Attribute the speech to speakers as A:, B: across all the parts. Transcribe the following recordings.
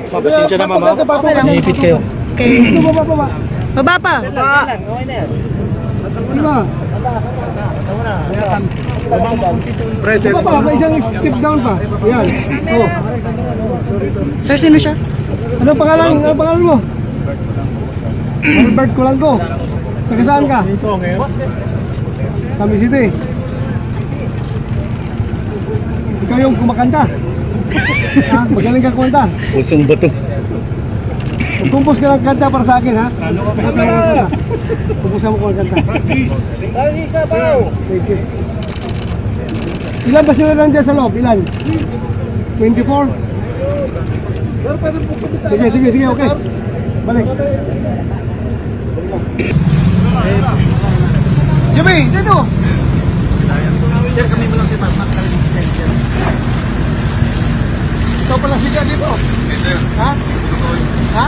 A: Pasensya na, ma'am. Iniipit kayo.
B: Okay. Baba pa.
C: Okay na yan.
D: Diba? Baba pa, may isang step down pa. Ayan. Oh.
B: Sir, sino siya?
D: Ano pangalan? Ano pangalan mo? Albert Kulango. Taga saan ka? Sami City. Ikaw yung kumakanta. Ha? Magaling ka kumanta.
A: Pusong bato.
D: Kumpos ka ng kanta para sa akin, ha? Kumpusan mo kanta. Kumpusan mo kung kanta.
C: Dali sa baw.
D: Thank you. Ilan ba sila nandiyan sa loob? Ilan? 24? Sige, okay. Balik. Jimmy, dito!
C: Sir, kami mo lang si Mark.
D: Ito pala siga dito. Ha? Ha?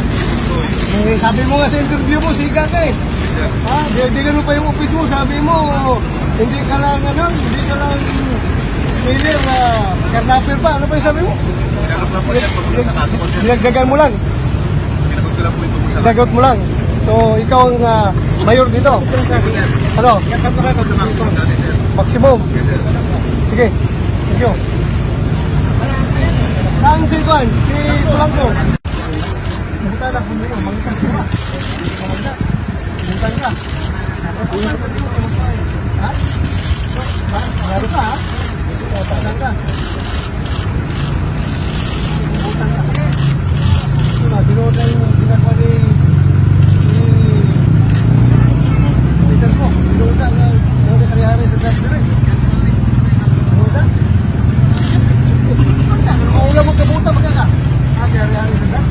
D: Eh, sabi mo nga sa interview mo, siga ka eh. Ha? Di ganun pa yung office mo, sabi mo, hindi ka lang mailer na karnapir pa. Ano pa yung sabi mo? Dinagdagan mo lang. Dagot mo lang. So, ikaw ang mayor dito. Ano? Maximum. Sige. Thank you. Saan si Juan? Si Tulango. Buta na po nyo. Mangisan ko ba? Mangisan ka. Ha? Laro ka ha? Tangan ka. Tangan ka. Dinood na yung ginagawa ni Peter ko. Dinood na kari-hari sa Kasbirin. Dinood na. Maula mo kabuta magka ka. Kari-hari sa Kasbirin.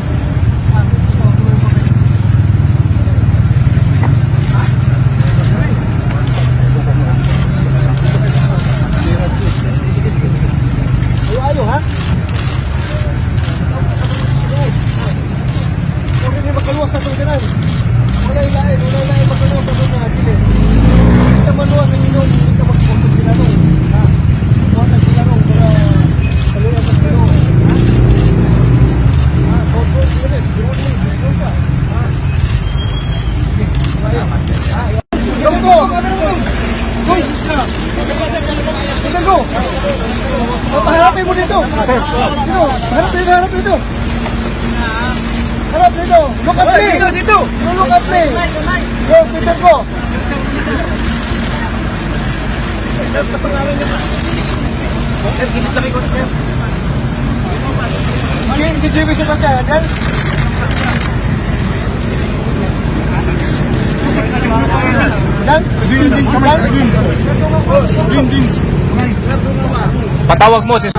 D: Ayo ha? Huwag hindi magkaluwas sa tulganan. Wala ilain magkaluwas sa tulganan. Hindi ka maluwas ng inyong, hindi ka magpapag sinanong. Ha? Huwag na sinanong para kaluwas sa tulganan. Ha? Huwag sinanong. Huwag ka. Ha? Go! Go! Go! Harapin mo dito! Dito! Harap dito! Harap dito! Look at me! Dito! Look at me! Yo, Peter ko! Si Jimmy sa kanya, yan?
A: Patawag mo si